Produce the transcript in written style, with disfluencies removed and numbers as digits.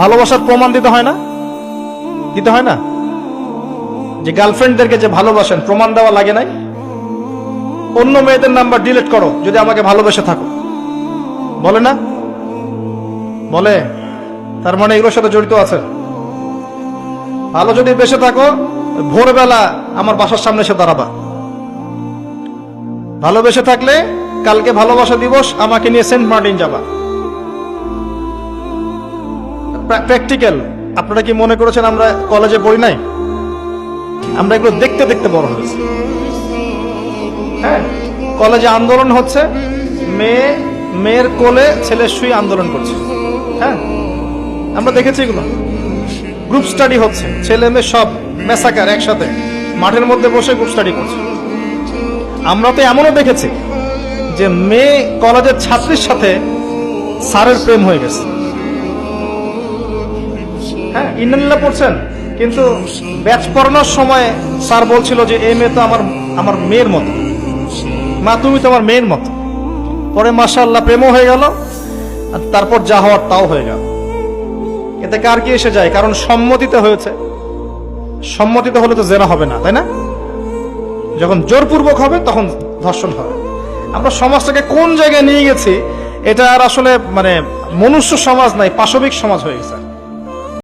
ভালোবাসার প্রমাণ দিতে হয় না? দিতে হয় না? যে গার্লফ্রেন্ডদেরকে যে ভালোবাসেন প্রমাণ দেওয়া লাগে নাই? অন্য মেয়েদের নাম্বার ডিলিট করো যদি আমাকে ভালোবেসে থাকো, বলে না? বলে। তার মানে এগুলোর সাথে জড়িত আছে। ভালো যদি বেসে থাকো, ভোরবেলা আমার বাসার সামনে এসে দাঁড়াবা। ভালোবেসে থাকলে কালকে ভালোবাসা দিবস, আমাকে নিয়ে সেন্ট মার্টিন যাবা। প্র্যাকটিক্যাল। আপনারা কি মনে করেছেন আমরা কলেজে পড়ি নাই? আমরা এগুলো দেখতে দেখতে বড় হয়েছি। হ্যাঁ, কলেজে আন্দোলন হচ্ছে, মেয়ের কোলে ছেলে শুয়ে আন্দোলন করছে। হ্যাঁ, আমরা দেখেছি এগুলো। গ্রুপ স্টাডি হচ্ছে, ছেলে মেয়ে সব মেসাকার একসাথে মাঠের মধ্যে বসে গ্রুপ স্টাডি করছে। আমরা তো এমনও দেখেছি যে মেয়ে কলেজের ছাত্রীর সাথে স্যারের প্রেম হয়ে গেছে। হ্যাঁ, ইন্টারনেটে পড়ছেন, কিন্তু ব্যাচ পড়ানোর সময় স্যার বলছিল যে এই মেয়ে তো আমার মেয়ের মতো, মা তুমি তো আমার মেয়ের মতো। পরে মাশাআল্লাহ প্রেমও হয়ে গেল, আর তারপর যা হওয়ার তাও হয়ে গেল। এতে কার কি এসে যায়? কারণ সম্মতিতে হয়েছে। সম্মতিতে হলে তো জেনা হবে না, তাই না? যখন জোরপূর্বক হবে তখন ধর্ষণ হবে। আমরা সমাজটাকে কোন জায়গায় নিয়ে গেছি, এটা আর আসলে মানে মনুষ্য সমাজ নাই, পাশবিক সমাজ হয়ে গেছে।